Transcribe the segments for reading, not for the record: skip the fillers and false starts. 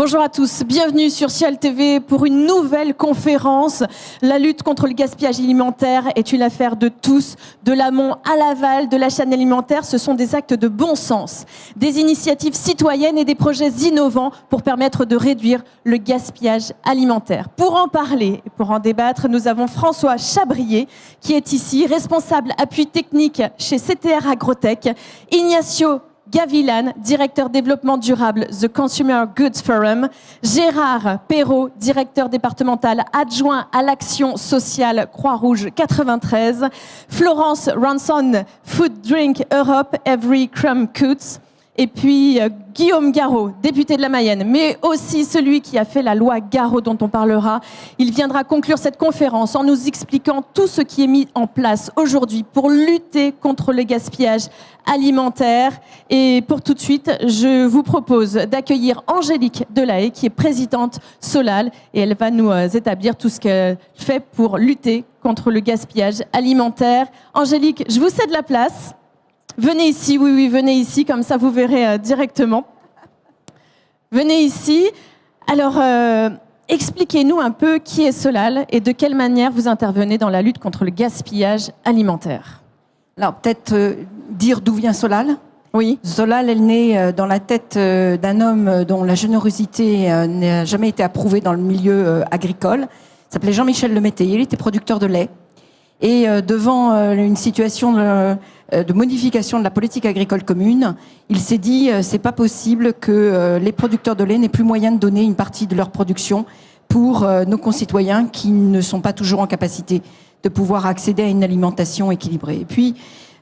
Bonjour à tous, bienvenue sur Ciel TV pour une nouvelle conférence. La lutte contre le gaspillage alimentaire est une affaire de tous, de l'amont à l'aval de la chaîne alimentaire. Ce sont des actes de bon sens, des initiatives citoyennes et des projets innovants pour permettre de réduire le gaspillage alimentaire. Pour en parler et pour en débattre, nous avons François Chabrier qui est ici, responsable appui technique chez CTR Agrotech, Ignacio Gavilan, directeur développement durable The Consumer Goods Forum, Gérard Perrault, directeur départemental adjoint à l'action sociale Croix-Rouge 93, Florence Ranson, Food Drink Europe, Every Crumb Counts, et puis Guillaume Garot, député de la Mayenne, mais aussi celui qui a fait la loi Garot dont on parlera. Il viendra conclure cette conférence en nous expliquant tout ce qui est mis en place aujourd'hui pour lutter contre le gaspillage alimentaire. Et pour tout de suite, je vous propose d'accueillir Angélique Delahaye, qui est présidente Solal, et elle va nous établir tout ce qu'elle fait pour lutter contre le gaspillage alimentaire. Angélique, je vous cède la place. Venez ici, oui, venez ici, comme ça vous verrez directement. Venez ici. Alors, expliquez-nous un peu qui est Solal et de quelle manière vous intervenez dans la lutte contre le gaspillage alimentaire. Alors, peut-être dire d'où vient Solal. Oui. Solal, elle naît dans la tête d'un homme dont la générosité n'a jamais été approuvée dans le milieu agricole. Il s'appelait Jean-Michel Lemétayer, il était producteur de lait. Et devant une situation de modification de la politique agricole commune, il s'est dit c'est pas possible que les producteurs de lait n'aient plus moyen de donner une partie de leur production pour nos concitoyens qui ne sont pas toujours en capacité de pouvoir accéder à une alimentation équilibrée. Et puis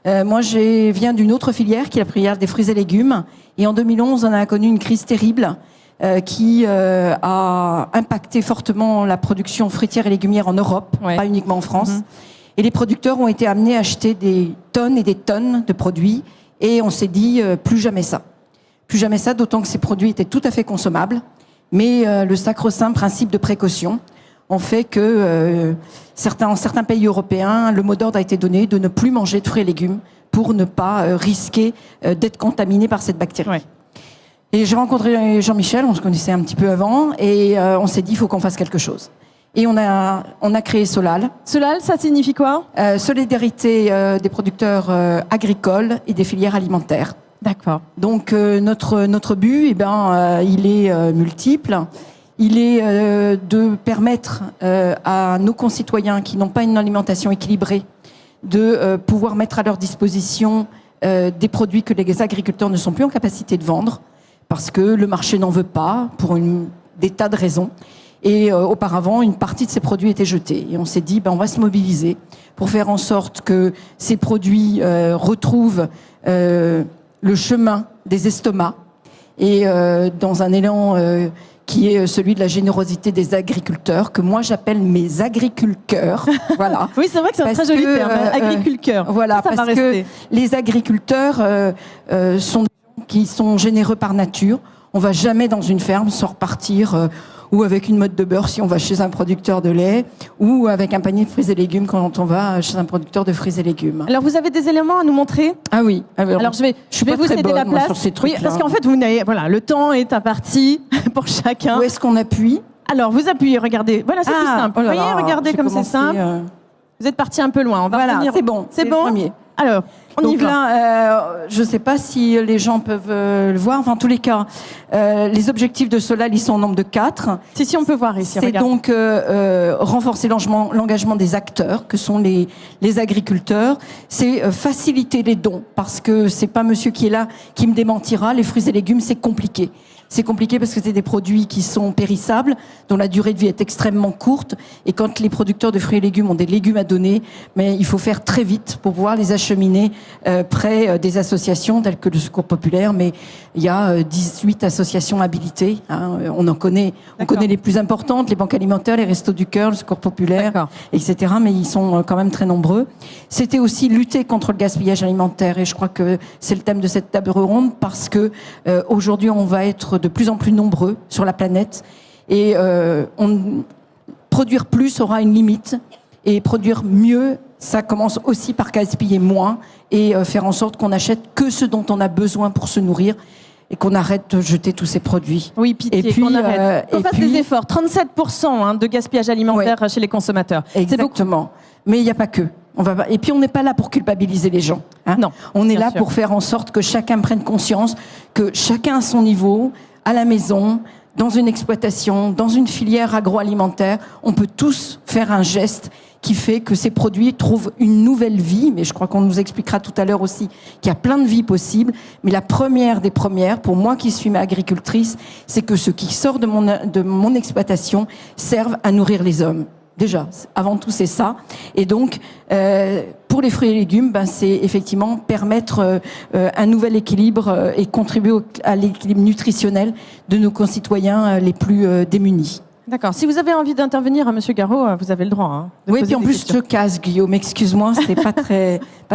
moi je viens d'une autre filière qui est la filière des fruits et légumes, et en 2011 on a connu une crise terrible qui a impacté fortement la production fruitière et légumière en Europe, ouais. Pas uniquement en France. Et les producteurs ont été amenés à acheter des tonnes et des tonnes de produits. Et on s'est dit, plus jamais ça. Plus jamais ça, d'autant que ces produits étaient tout à fait consommables. Mais le sacro-saint principe de précaution ont fait que en certains pays européens, le mot d'ordre a été donné de ne plus manger de fruits et légumes pour ne pas risquer d'être contaminé par cette bactérie. Ouais. Et j'ai rencontré Jean-Michel, on se connaissait un petit peu avant, et on s'est dit, il faut qu'on fasse quelque chose. Et on a créé Solal. Solal, ça signifie quoi ? Solidarité des producteurs agricoles et des filières alimentaires. D'accord. Donc notre but, il est multiple. Il est de permettre à nos concitoyens qui n'ont pas une alimentation équilibrée de pouvoir mettre à leur disposition des produits que les agriculteurs ne sont plus en capacité de vendre parce que le marché n'en veut pas pour des tas de raisons. Et auparavant, une partie de ces produits étaient jetés. Et on s'est dit, on va se mobiliser pour faire en sorte que ces produits retrouvent le chemin des estomacs. Et dans un élan qui est celui de la générosité des agriculteurs, que moi j'appelle mes agriculteurs. Voilà. Oui, c'est vrai que c'est un très joli terme, agriculteur. Voilà, ça parce que les agriculteurs sont des gens qui sont généreux par nature. On va jamais dans une ferme sans repartir ou avec une motte de beurre si on va chez un producteur de lait, ou avec un panier de fruits et légumes quand on va chez un producteur de fruits et légumes. Alors vous avez des éléments à nous montrer ? Ah oui. Alors je vais vous céder la place. Sur ces trucs-là. Oui, parce qu'en fait, le temps est imparti pour chacun. Où est-ce qu'on appuie ? Alors vous appuyez, regardez. Voilà, c'est tout simple. Vous voyez, regardez comme c'est simple. Vous êtes parti un peu loin. On va revenir. C'est bon. C'est bon. Premier. Alors, on y va. Je ne sais pas si les gens peuvent le voir. Enfin, en tous les cas, les objectifs de Solal, ils sont au nombre de 4. Si, on peut voir ici. C'est donc renforcer l'engagement des acteurs, que sont les agriculteurs. C'est faciliter les dons, parce que c'est pas monsieur qui est là qui me démentira. Les fruits et légumes, c'est compliqué. C'est compliqué parce que c'est des produits qui sont périssables, dont la durée de vie est extrêmement courte. Et quand les producteurs de fruits et légumes ont des légumes à donner, mais il faut faire très vite pour pouvoir les acheminer près des associations telles que le Secours Populaire. Mais il y a 18 associations habilitées. Hein, on connaît les plus importantes, les banques alimentaires, les Restos du Cœur, le Secours Populaire, etc. Mais ils sont quand même très nombreux. C'était aussi lutter contre le gaspillage alimentaire. Et je crois que c'est le thème de cette table ronde parce que aujourd'hui, on va être de plus en plus nombreux sur la planète et produire plus aura une limite et produire mieux, ça commence aussi par gaspiller moins et faire en sorte qu'on achète que ce dont on a besoin pour se nourrir et qu'on arrête de jeter tous ces produits. Oui, pitié, Et puis, qu'on arrête. Qu'on et fasse puis- des efforts. 37% de gaspillage alimentaire chez les consommateurs. C'est beaucoup. Exactement. Mais il n'y a pas que. Et puis on n'est pas là pour culpabiliser les gens. Hein. Non, On est bien là sûr. pour faire en sorte que chacun prenne conscience, que chacun à son niveau, à la maison, dans une exploitation, dans une filière agroalimentaire, on peut tous faire un geste qui fait que ces produits trouvent une nouvelle vie. Mais je crois qu'on nous expliquera tout à l'heure aussi qu'il y a plein de vies possibles. Mais la première des premières, pour moi qui suis agricultrice, c'est que ce qui sort de mon exploitation serve à nourrir les hommes. Déjà, avant tout, c'est ça. Et donc, pour les fruits et légumes, c'est effectivement permettre un nouvel équilibre et contribuer à l'équilibre nutritionnel de nos concitoyens les plus démunis. D'accord. Si vous avez envie d'intervenir, Monsieur Garot, vous avez le droit. Hein, de Oui, poser puis en des plus, questions. je te casse, Guillaume. Excuse-moi, c'est pas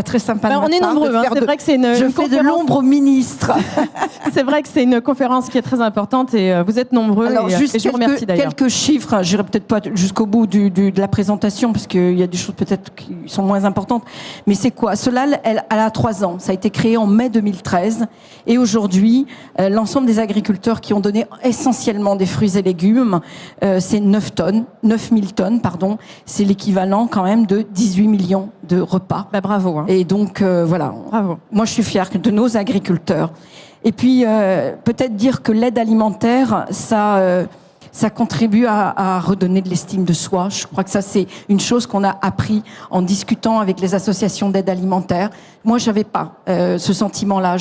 très sympa. De On ma est part nombreux. de Hein, faire c'est de- vrai que c'est une Je fais de conférence. l'ombre au ministre. C'est vrai que c'est une conférence qui est très importante et vous êtes nombreux. Alors, juste et je vous remercie d'ailleurs. quelques chiffres. J'irai peut-être pas jusqu'au bout de la présentation parce qu'il y a des choses peut-être qui sont moins importantes. Mais c'est quoi? Solal, elle a 3 ans. Ça a été créé en mai 2013. Et aujourd'hui, l'ensemble des agriculteurs qui ont donné essentiellement des fruits et légumes, c'est 9000 tonnes, pardon. C'est l'équivalent quand même de 18 millions de repas. Bravo. Hein. Et donc, voilà. Bravo. Moi, je suis fière de nos agriculteurs. Et puis, peut-être dire que l'aide alimentaire, ça contribue à redonner de l'estime de soi. Je crois que ça, c'est une chose qu'on a appris en discutant avec les associations d'aide alimentaire. Moi, j'avais pas ce sentiment-là.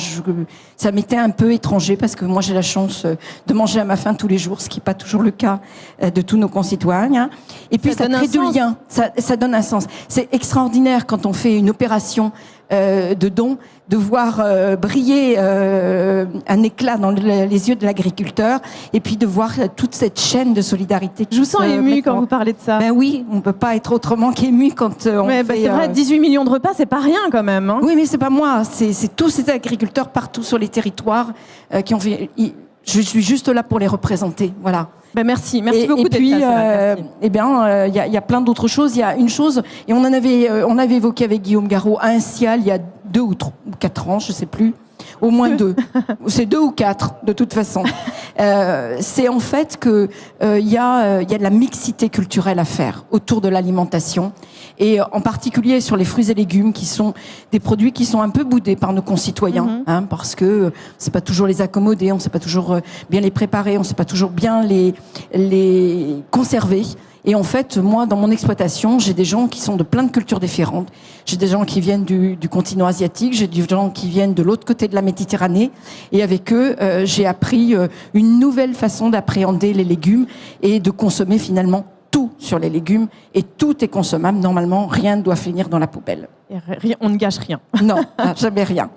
Ça m'était un peu étranger parce que moi, j'ai la chance de manger à ma faim tous les jours, ce qui n'est pas toujours le cas de tous nos concitoyens. Et puis, ça donne crée un du sens. lien. Ça donne un sens. C'est extraordinaire quand on fait une opération de don, de voir briller un éclat dans les yeux de l'agriculteur et puis de voir toute cette chaîne de solidarité. Je vous sens ému quand vous parlez de ça. Ben oui, on peut pas être autrement qu'ému quand on Mais fait... c'est vrai, 18 millions de repas, c'est pas rien quand même. Hein. Oui, mais c'est pas moi, c'est tous ces agriculteurs partout sur les territoires qui ont fait... Je suis juste là pour les représenter, voilà. Merci Et beaucoup d'être puis, là. eh bien, il y a plein d'autres choses. Il y a une chose, et on avait évoqué avec Guillaume Garot un SIAL il y a 2 ou 4 ans, je sais plus. Au moins 2. C'est 2 ou 4, de toute façon. C'est en fait que il y a de la mixité culturelle à faire autour de l'alimentation. Et en particulier sur les fruits et légumes, qui sont des produits qui sont un peu boudés par nos concitoyens, hein, parce que on sait pas toujours les accommoder, on sait pas toujours bien les préparer, on sait pas toujours bien les conserver. Et en fait, moi, dans mon exploitation, j'ai des gens qui sont de plein de cultures différentes. J'ai des gens qui viennent du continent asiatique, j'ai des gens qui viennent de l'autre côté de la Méditerranée. Et avec eux, j'ai appris une nouvelle façon d'appréhender les légumes et de consommer finalement tout sur les légumes. Et tout est consommable. Normalement, rien ne doit finir dans la poubelle. On ne gâche rien. Non, jamais rien.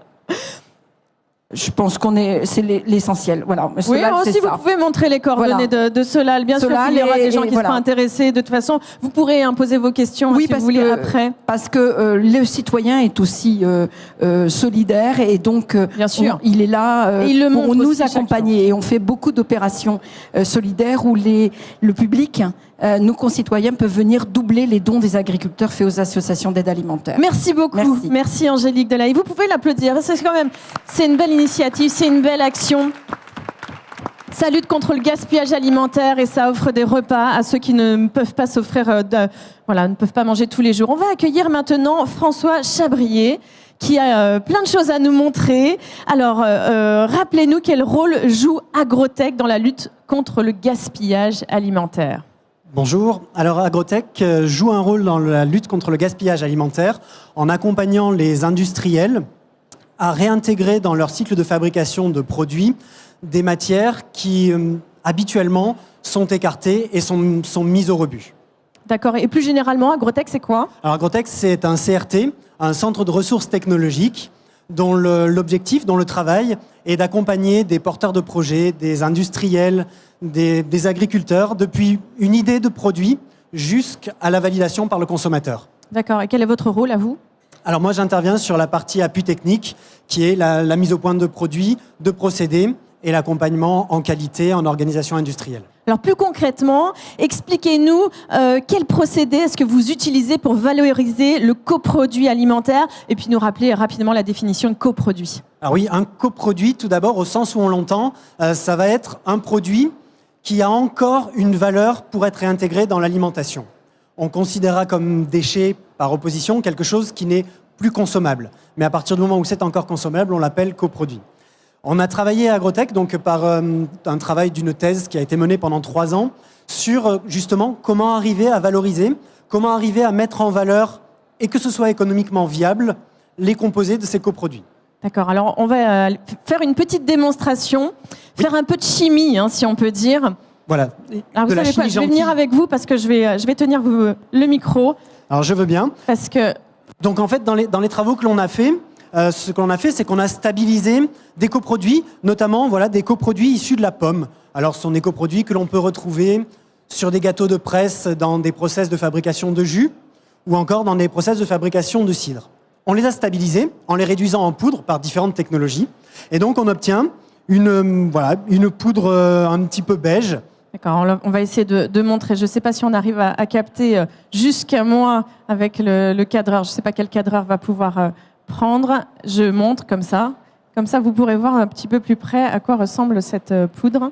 Je pense c'est l'essentiel. Voilà. Oui, Solal, c'est si ça. vous pouvez montrer les coordonnées de Solal, bien Solal, sûr qu'il y aura et- des gens et qui voilà. seront intéressés. De toute façon, vous pourrez poser vos questions si vous voulez après. Parce que le citoyen est aussi solidaire et donc Bien sûr. il est là Et il le pour montre nous aussi chaque accompagner. Et on fait beaucoup d'opérations solidaires où le public, nos concitoyens peuvent venir doubler les dons des agriculteurs faits aux associations d'aide alimentaire. Merci beaucoup. Merci Angélique Delahaye. Vous pouvez l'applaudir. C'est une belle initiative, c'est une belle action. Ça lutte contre le gaspillage alimentaire et ça offre des repas à ceux qui ne peuvent pas s'offrir, ne peuvent pas manger tous les jours. On va accueillir maintenant François Chabrier qui a plein de choses à nous montrer. Alors, rappelez-nous quel rôle joue Agrotech dans la lutte contre le gaspillage alimentaire. Bonjour. Alors Agrotech joue un rôle dans la lutte contre le gaspillage alimentaire en accompagnant les industriels à réintégrer dans leur cycle de fabrication de produits des matières qui habituellement sont écartées et sont mises au rebut. D'accord. Et plus généralement, Agrotech, c'est quoi ? Alors Agrotech, c'est un CRT, un centre de ressources technologiques, dont l'objectif, dont le travail est d'accompagner des porteurs de projets, des industriels, des agriculteurs, depuis une idée de produit jusqu'à la validation par le consommateur. D'accord. Et quel est votre rôle à vous ? Alors moi, j'interviens sur la partie appui technique, qui est la mise au point de produits, de procédés et l'accompagnement en qualité, en organisation industrielle. Alors plus concrètement, expliquez-nous quel procédé est-ce que vous utilisez pour valoriser le coproduit alimentaire et puis nous rappeler rapidement la définition de coproduit. Alors oui, un coproduit, tout d'abord, au sens où on l'entend, ça va être un produit qui a encore une valeur pour être réintégré dans l'alimentation. On considérera comme déchet, par opposition, quelque chose qui n'est plus consommable. Mais à partir du moment où c'est encore consommable, on l'appelle coproduit. On a travaillé à Agrotech, donc par un travail d'une thèse qui a été menée pendant 3 ans, sur justement comment arriver à valoriser, comment arriver à mettre en valeur, et que ce soit économiquement viable, les composés de ces coproduits. D'accord, alors on va faire une petite démonstration, faire un peu de chimie, hein, si on peut dire. Voilà. Alors vous savez quoi, je vais venir avec vous parce que je vais tenir le micro. Alors je veux bien. Parce que... Donc en fait, dans les travaux que l'on a fait, ce que l'on a fait, c'est qu'on a stabilisé des coproduits, notamment voilà, des coproduits issus de la pomme. Alors ce sont des coproduits que l'on peut retrouver sur des gâteaux de presse dans des process de fabrication de jus ou encore dans des process de fabrication de cidre. On les a stabilisés en les réduisant en poudre par différentes technologies. Et donc on obtient une poudre un petit peu beige. D'accord, on va essayer de montrer. Je ne sais pas si on arrive à capter jusqu'à moi avec le cadreur. Je ne sais pas quel cadreur va pouvoir prendre. Je montre comme ça. Comme ça, vous pourrez voir un petit peu plus près à quoi ressemble cette poudre.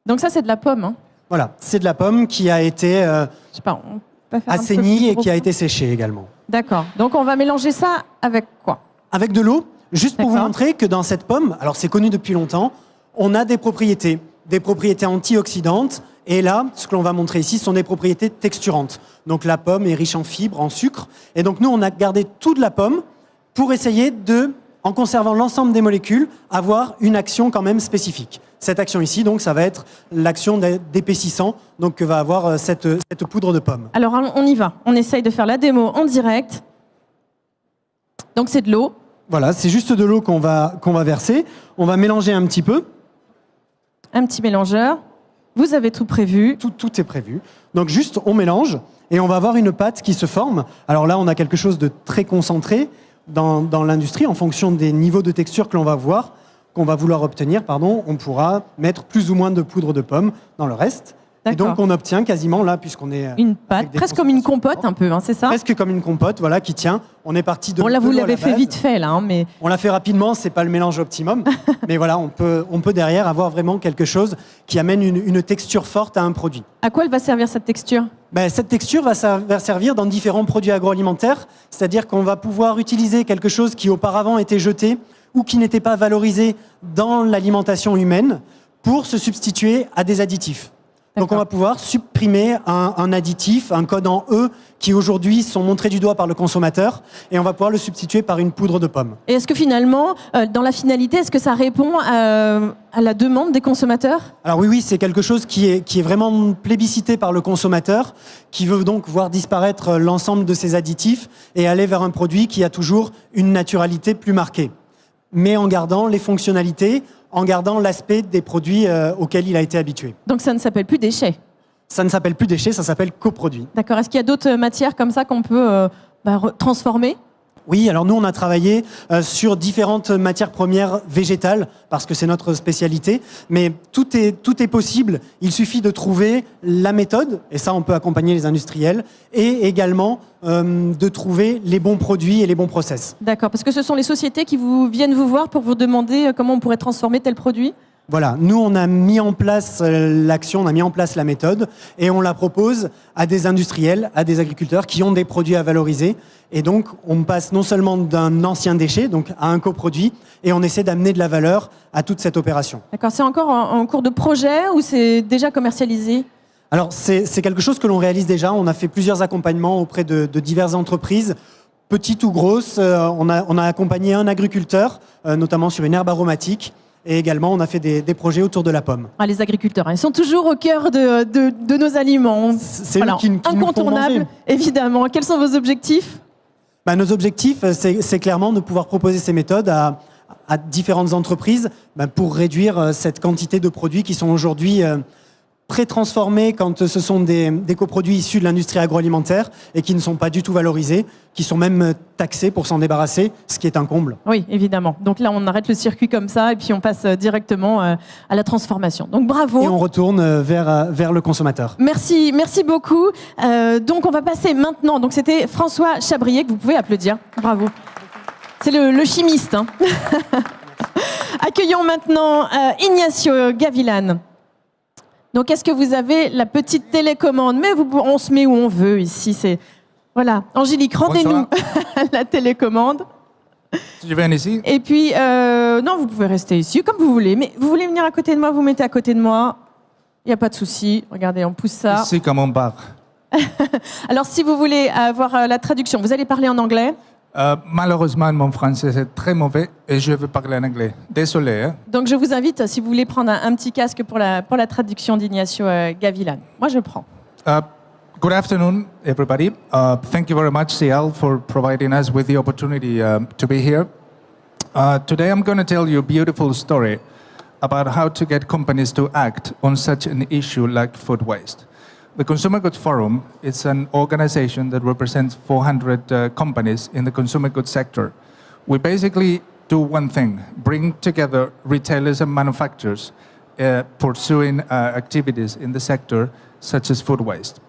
Donc ça, c'est de la pomme. Hein. Voilà, c'est de la pomme qui a été je sais pas, on peut faire assainie et qui a été séchée également. D'accord. Donc on va mélanger ça avec quoi? Avec de l'eau, juste pour vous montrer que dans cette pomme, alors c'est connu depuis longtemps, on a des propriétés antioxydantes. Et là, ce que l'on va montrer ici, sont des propriétés texturantes. Donc la pomme est riche en fibres, en sucre. Et donc nous, on a gardé tout de la pomme pour essayer de, en conservant l'ensemble des molécules, avoir une action quand même spécifique. Cette action ici, donc, ça va être l'action d'épaississant donc, que va avoir cette poudre de pomme. Alors on y va. On essaye de faire la démo en direct. Donc c'est de l'eau. Voilà, c'est juste de l'eau qu'on va verser. On va mélanger un petit peu. Un petit mélangeur. Vous avez tout prévu. Tout est prévu. Donc juste, on mélange et on va avoir une pâte qui se forme. Alors là, on a quelque chose de très concentré dans l'industrie. En fonction des niveaux de texture que l'on va vouloir obtenir, on pourra mettre plus ou moins de poudre de pomme dans le reste. Et donc, on obtient quasiment, là, puisqu'on est... Une pâte, presque comme une compote un peu, hein, c'est ça? Presque comme une compote, voilà, qui tient. On est parti de... Bon, là, vous l'avez fait vite fait, là. Hein, mais... On l'a fait rapidement, c'est pas le mélange optimum. Mais voilà, on peut derrière avoir vraiment quelque chose qui amène une texture forte à un produit. À quoi elle va servir, cette texture? Cette texture va servir dans différents produits agroalimentaires. C'est-à-dire qu'on va pouvoir utiliser quelque chose qui auparavant était jeté ou qui n'était pas valorisé dans l'alimentation humaine pour se substituer à des additifs. Donc on va pouvoir supprimer un additif, un code en E, qui aujourd'hui sont montrés du doigt par le consommateur, et on va pouvoir le substituer par une poudre de pomme. Et est-ce que finalement, dans la finalité, est-ce que ça répond à la demande des consommateurs? Alors oui, c'est quelque chose qui est vraiment plébiscité par le consommateur, qui veut donc voir disparaître l'ensemble de ces additifs et aller vers un produit qui a toujours une naturalité plus marquée, mais en gardant les fonctionnalités, en gardant l'aspect des produits auxquels il a été habitué. Donc ça ne s'appelle plus déchets? Ça ne s'appelle plus déchets, ça s'appelle coproduit. D'accord. Est-ce qu'il y a d'autres matières comme ça qu'on peut transformer? Oui, alors nous, on a travaillé sur différentes matières premières végétales, parce que c'est notre spécialité, mais tout est possible. Il suffit de trouver la méthode, et ça, on peut accompagner les industriels, et également de trouver les bons produits et les bons process. D'accord, parce que ce sont les sociétés qui viennent vous voir pour vous demander comment on pourrait transformer tel produit? Voilà, nous on a mis en place l'action, on a mis en place la méthode et on la propose à des industriels, à des agriculteurs qui ont des produits à valoriser. Et donc on passe non seulement d'un ancien déchet, donc à un coproduit, et on essaie d'amener de la valeur à toute cette opération. D'accord, c'est encore en cours de projet ou c'est déjà commercialisé? Alors c'est quelque chose que l'on réalise déjà, on a fait plusieurs accompagnements auprès de diverses entreprises, petites ou grosses. On a accompagné un agriculteur, notamment sur une herbe aromatique. Et également, on a fait des projets autour de la pomme. Ah, les agriculteurs, ils sont toujours au cœur de nos aliments. C'est eux qui nous font incontournable, manger. Évidemment. Quels sont vos objectifs? Nos objectifs, c'est clairement de pouvoir proposer ces méthodes à différentes entreprises pour réduire cette quantité de produits qui sont aujourd'hui pré-transformés quand ce sont des coproduits issus de l'industrie agroalimentaire et qui ne sont pas du tout valorisés, qui sont même taxés pour s'en débarrasser, ce qui est un comble. Oui, évidemment. Donc là, on arrête le circuit comme ça et puis on passe directement à la transformation. Donc bravo. Et on retourne vers le consommateur. Merci beaucoup. Donc on va passer maintenant. Donc c'était François Chabrier que vous pouvez applaudir. Bravo. C'est le chimiste. Hein. Accueillons maintenant Ignacio Gavilan. Donc, est-ce que vous avez la petite télécommande? Mais on se met où on veut ici. C'est voilà, Angélique, rendez-nous la télécommande. Je viens ici. Et puis, non, vous pouvez rester ici comme vous voulez. Mais vous voulez venir à côté de moi, vous mettez à côté de moi. Il n'y a pas de souci. Regardez, on pousse ça. Ici comme en bar. Alors, si vous voulez avoir la traduction, vous allez parler en anglais. Malheureusement, mon français c'est très mauvais et je veux parler en anglais. Désolé. Hein? Donc, je vous invite, si vous voulez, prendre un petit casque pour la traduction d'Ignacio Gavilan. Moi, je prends. Good afternoon, everybody. Thank you very much, CL, for providing us with the opportunity to be here. Today, I'm going to tell you a beautiful story about how to get companies to act on such an issue like food waste. The Consumer Goods Forum is an organization that represents 400 companies in the consumer goods sector. We basically do one thing, bring together retailers and manufacturers pursuing activities in the sector such as food waste.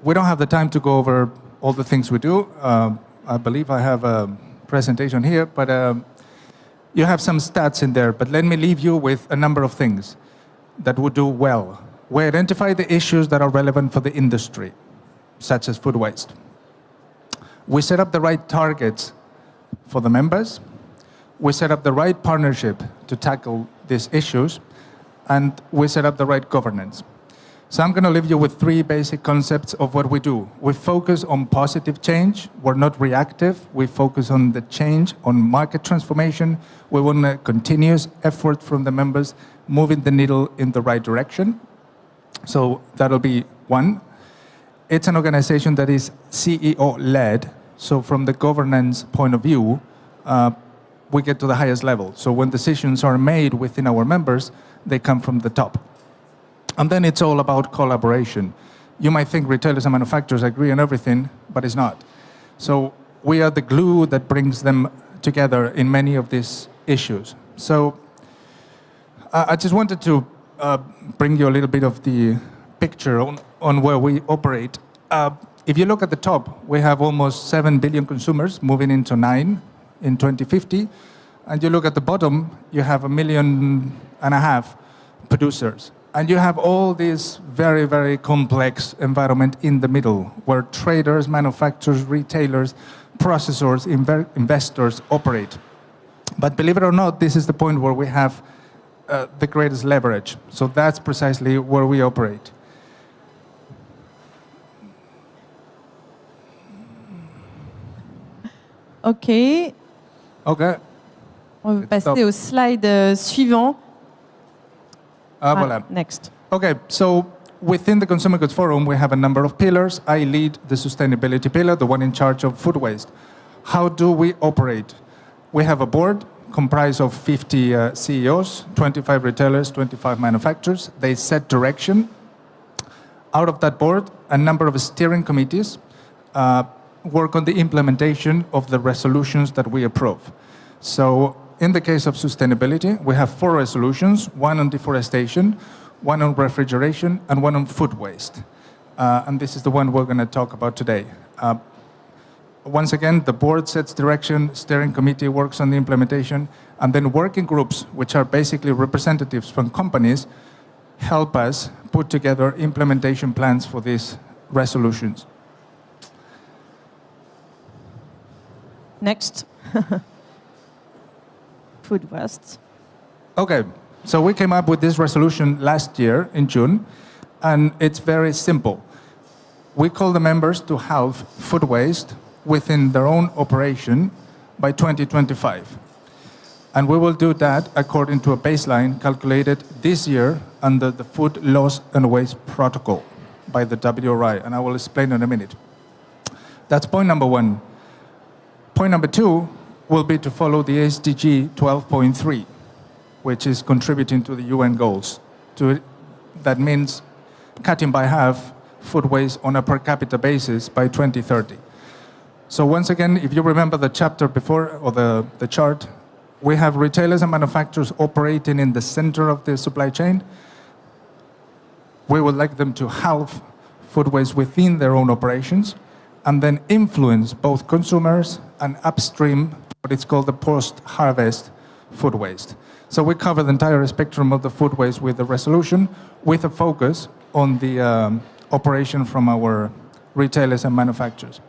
We don't have the time to go over all the things we do. I believe I have a presentation here, but you have some stats in there. But let me leave you with a number of things that we do well. We identify the issues that are relevant for the industry, such as food waste. We set up the right targets for the members. We set up the right partnership to tackle these issues. And we set up the right governance. So I'm going to leave you with three basic concepts of what we do. We focus on positive change. We're not reactive. We focus on the change, on market transformation. We want a continuous effort from the members, moving the needle in the right direction. So that'll be one. It's an organization that is CEO-led. So from the governance point of view, we get to the highest level. So when decisions are made within our members, they come from the top. And then it's all about collaboration. You might think retailers and manufacturers agree on everything, but it's not. So we are the glue that brings them together in many of these issues. So I just wanted to bring you a little bit of the picture on where we operate. If you look at the top, we have almost 7 billion consumers moving into 9 in 2050. And you look at the bottom, you have 1.5 million producers. And you have all this very, very complex environment in the middle where traders, manufacturers, retailers, processors, investors operate. But believe it or not, this is the point where we have the greatest leverage. So that's precisely where we operate. OK. OK. On va passer au slide suivant. Voilà. Next. Okay, so within the Consumer Goods Forum, we have a number of pillars. I lead the sustainability pillar, the one in charge of food waste. How do we operate? We have a board comprised of 50 CEOs, 25 retailers, 25 manufacturers. They set direction. Out of that board, a number of steering committees work on the implementation of the resolutions that we approve. So in the case of sustainability, we have 4 resolutions, one on deforestation, one on refrigeration, and one on food waste. And this is the one we're going to talk about today. Once again, the board sets direction, steering committee works on the implementation, and then working groups, which are basically representatives from companies, help us put together implementation plans for these resolutions. Next. Food waste. Okay, so we came up with this resolution last year in June, and it's very simple. We call the members to halve food waste within their own operation by 2025. And we will do that according to a baseline calculated this year under the Food Loss and Waste Protocol by the WRI, and I will explain in a minute. That's point number 1. Point number 2 will be to follow the SDG 12.3, which is contributing to the UN goals, to that means cutting by half food waste on a per capita basis by 2030. So once again, if you remember the chapter before, or the chart, we have retailers and manufacturers operating in the center of the supply chain. We would like them to halve food waste within their own operations and then influence both consumers and upstream, what is called the post-harvest food waste. So we cover the entire spectrum of the food waste with the resolution, with a focus on the operation from our retailers and manufacturers.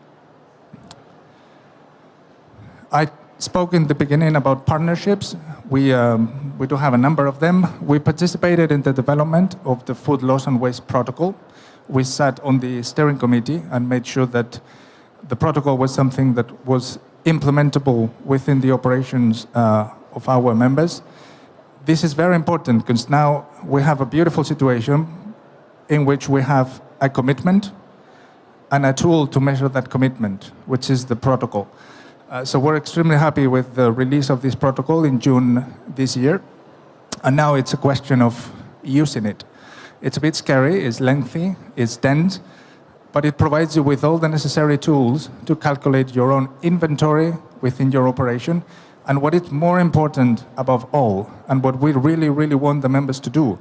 I spoke in the beginning about partnerships. We do have a number of them. We participated in the development of the Food Loss and Waste Protocol. We sat on the steering committee and made sure that the protocol was something that was implementable within the operations of our members. This is very important because now we have a beautiful situation in which we have a commitment and a tool to measure that commitment, which is the protocol. So we're extremely happy with the release of this protocol in June this year. And now it's a question of using it. It's a bit scary, it's lengthy, it's dense, but it provides you with all the necessary tools to calculate your own inventory within your operation. And what is more important above all, and what we really, really want the members to do,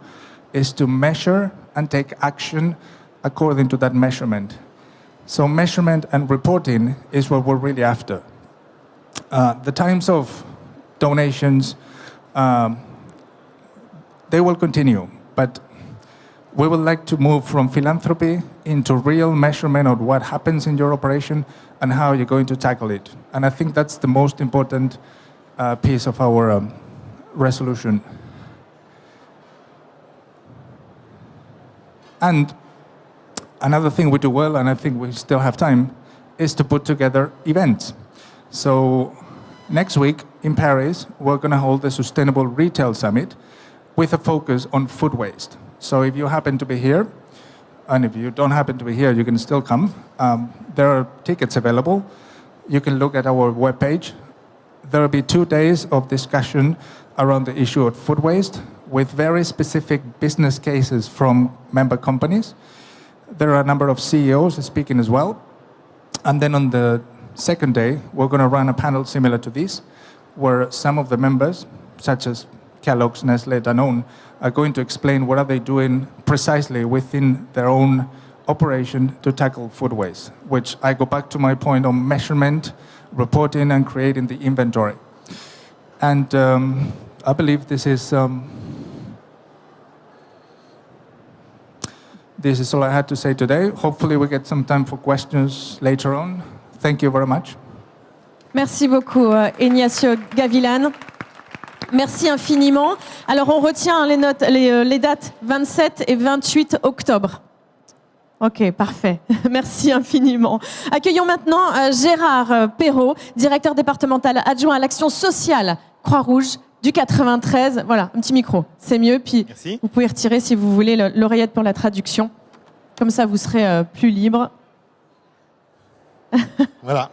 is to measure and take action according to that measurement. So measurement and reporting is what we're really after. The times of donations, they will continue, but we would like to move from philanthropy into real measurement of what happens in your operation and how you're going to tackle it. And I think that's the most important piece of our resolution. And another thing we do well, and I think we still have time, is to put together events. So next week in Paris, we're going to hold the Sustainable Retail Summit with a focus on food waste. So if you happen to be here, and if you don't happen to be here, you can still come. There are tickets available. You can look at our webpage. There will be 2 days of discussion around the issue of food waste with very specific business cases from member companies. There are a number of CEOs speaking as well. And then on the second day, we're going to run a panel similar to this, where some of the members, such as Kellogg's, Nestle, Danone, are going to explain what are they doing precisely within their own operation to tackle food waste, which I go back to my point on measurement, reporting, and creating the inventory. And I believe this is all I had to say today. Hopefully we get some time for questions later on. Thank you very much. Merci beaucoup, Ignacio Gavilan. Merci infiniment. Alors, on retient les dates 27 et 28 octobre. Ok, parfait. Merci infiniment. Accueillons maintenant Gérard Perrault, directeur départemental adjoint à l'action sociale Croix-Rouge du 93. Voilà, un petit micro, c'est mieux. Puis Merci. Vous pouvez retirer si vous voulez l'oreillette pour la traduction. Comme ça, vous serez plus libre. Voilà.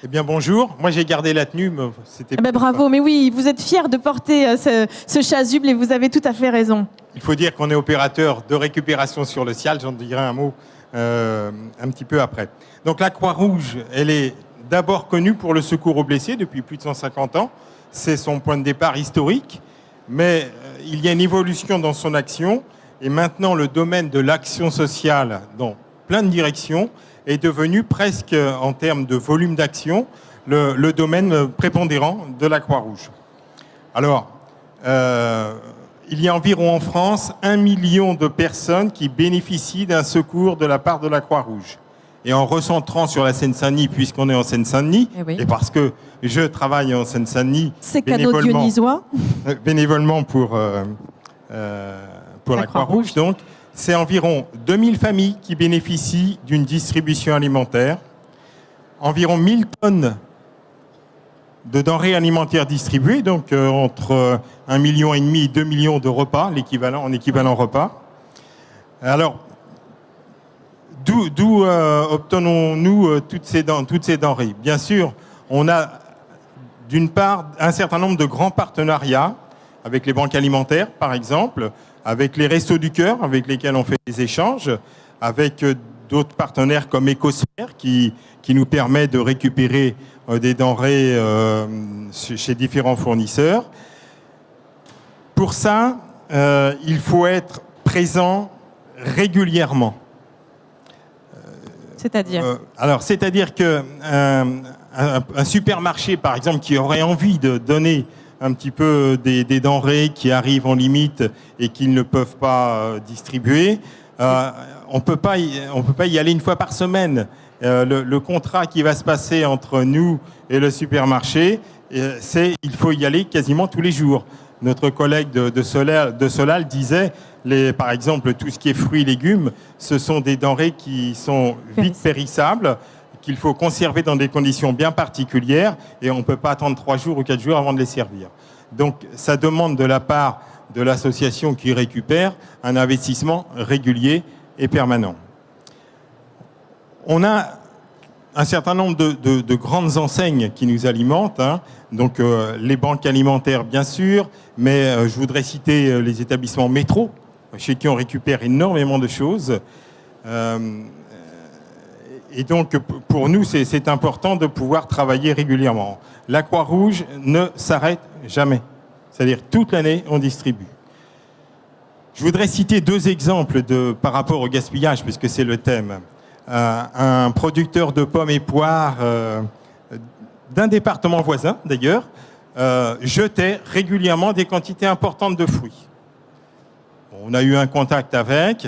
Eh bien, bonjour. Moi, j'ai gardé la tenue, mais c'était... Bravo, mais oui, vous êtes fiers de porter ce chasuble et vous avez tout à fait raison. Il faut dire qu'on est opérateur de récupération sur le Cial. J'en dirai un mot un petit peu après. Donc, la Croix-Rouge, elle est d'abord connue pour le secours aux blessés depuis plus de 150 ans. C'est son point de départ historique. Mais il y a une évolution dans son action. Et maintenant, le domaine de l'action sociale dans plein de directions est devenu presque, en termes de volume d'action, le domaine prépondérant de la Croix-Rouge. Alors, il y a environ en France 1 million de personnes qui bénéficient d'un secours de la part de la Croix-Rouge. Et en recentrant sur la Seine-Saint-Denis, puisqu'on est en Seine-Saint-Denis, et parce que je travaille en Seine-Saint-Denis bénévolement pour la Croix-Rouge, donc, c'est environ 2000 familles qui bénéficient d'une distribution alimentaire, environ 1000 tonnes de denrées alimentaires distribuées, donc entre 1,5 million et 2 millions de repas, en équivalent repas. Alors, d'où obtenons-nous toutes ces denrées? Bien sûr, on a d'une part un certain nombre de grands partenariats avec les banques alimentaires, par exemple, avec les Restos du Cœur, avec lesquels on fait des échanges, avec d'autres partenaires comme Ecosphère, qui nous permet de récupérer des denrées chez différents fournisseurs. Pour ça, il faut être présent régulièrement. C'est-à-dire C'est-à-dire que un supermarché, par exemple, qui aurait envie de donner un petit peu des denrées qui arrivent en limite et qu'ils ne peuvent pas distribuer, on peut pas y aller une fois par semaine. Le contrat qui va se passer entre nous et le supermarché, il faut y aller quasiment tous les jours. Notre collègue de Solal disait, par exemple, tout ce qui est fruits et légumes, ce sont des denrées qui sont vite périssables, qu'il faut conserver dans des conditions bien particulières, et on ne peut pas attendre 3 jours ou 4 jours avant de les servir. Donc, ça demande de la part de l'association qui récupère un investissement régulier et permanent. On a un certain nombre de grandes enseignes qui nous alimentent, hein. Donc les banques alimentaires bien sûr, mais je voudrais citer les établissements métro, chez qui on récupère énormément de choses. Et donc pour nous c'est important de pouvoir travailler régulièrement. La Croix-Rouge ne s'arrête jamais, c'est-à-dire toute l'année on distribue. Je voudrais citer 2 exemples par rapport au gaspillage, puisque c'est le thème. Un producteur de pommes et poires d'un département voisin, d'ailleurs, jetait régulièrement des quantités importantes de fruits. On a eu un contact avec,